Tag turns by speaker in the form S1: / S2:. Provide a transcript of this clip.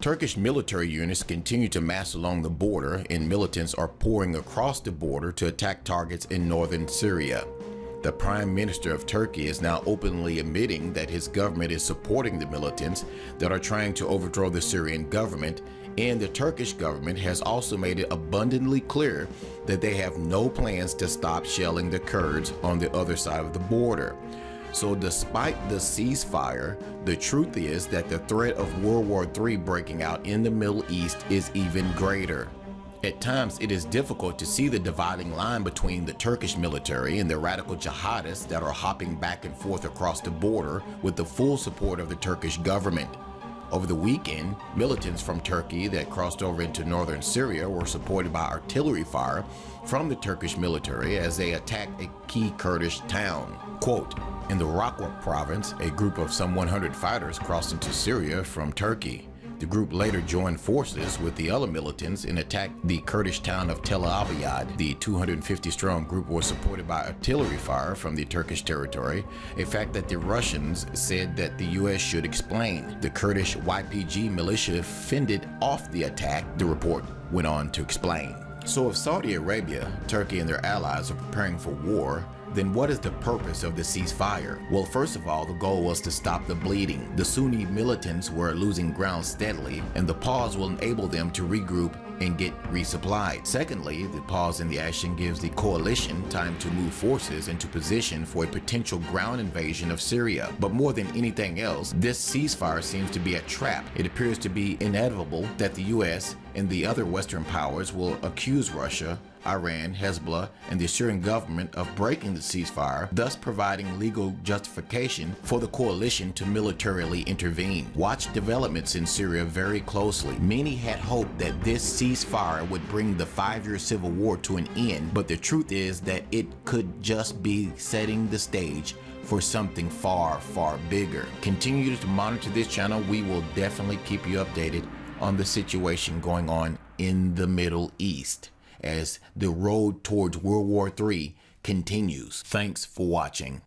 S1: Turkish military units continue to mass along the border, and militants are pouring across the border to attack targets in northern Syria. The Prime Minister of Turkey is now openly admitting that his government is supporting the militants that are trying to overthrow the Syrian government, and the Turkish government has also made it abundantly clear that they have no plans to stop shelling the Kurds on the other side of the border. So despite the ceasefire, the truth is that the threat of World War III breaking out in the Middle East is even greater. At times, it is difficult to see the dividing line between the Turkish military and the radical jihadists that are hopping back and forth across the border with the full support of the Turkish government. Over the weekend, militants from Turkey that crossed over into northern Syria were supported by artillery fire from the Turkish military as they attacked a key Kurdish town. Quote, in the Raqqa province, a group of some 100 fighters crossed into Syria from Turkey. The group later joined forces with the other militants and attacked the Kurdish town of Tel Abyad. The 250-strong group was supported by artillery fire from the Turkish territory, a fact that the Russians said that the U.S. should explain. The Kurdish YPG militia fended off the attack, the report went on to explain. So if Saudi Arabia, Turkey, and their allies are preparing for war, then what is the purpose of the ceasefire? Well, first of all, the goal was to stop the bleeding. The Sunni militants were losing ground steadily, and the pause will enable them to regroup and get resupplied. Secondly, the pause in the action gives the coalition time to move forces into position for a potential ground invasion of Syria. But more than anything else, this ceasefire seems to be a trap. It appears to be inevitable that the US and the other Western powers will accuse Russia, Iran, Hezbollah, and the Syrian government of breaking the ceasefire, thus providing legal justification for the coalition to militarily intervene. Watch developments in Syria very closely. Many had hoped that this ceasefire would bring the 5-year civil war to an end, but the truth is that it could just be setting the stage for something far, far bigger. Continue to monitor this channel. We will definitely keep you updated on the situation going on in the Middle East as the road towards World War III continues. Thanks for watching.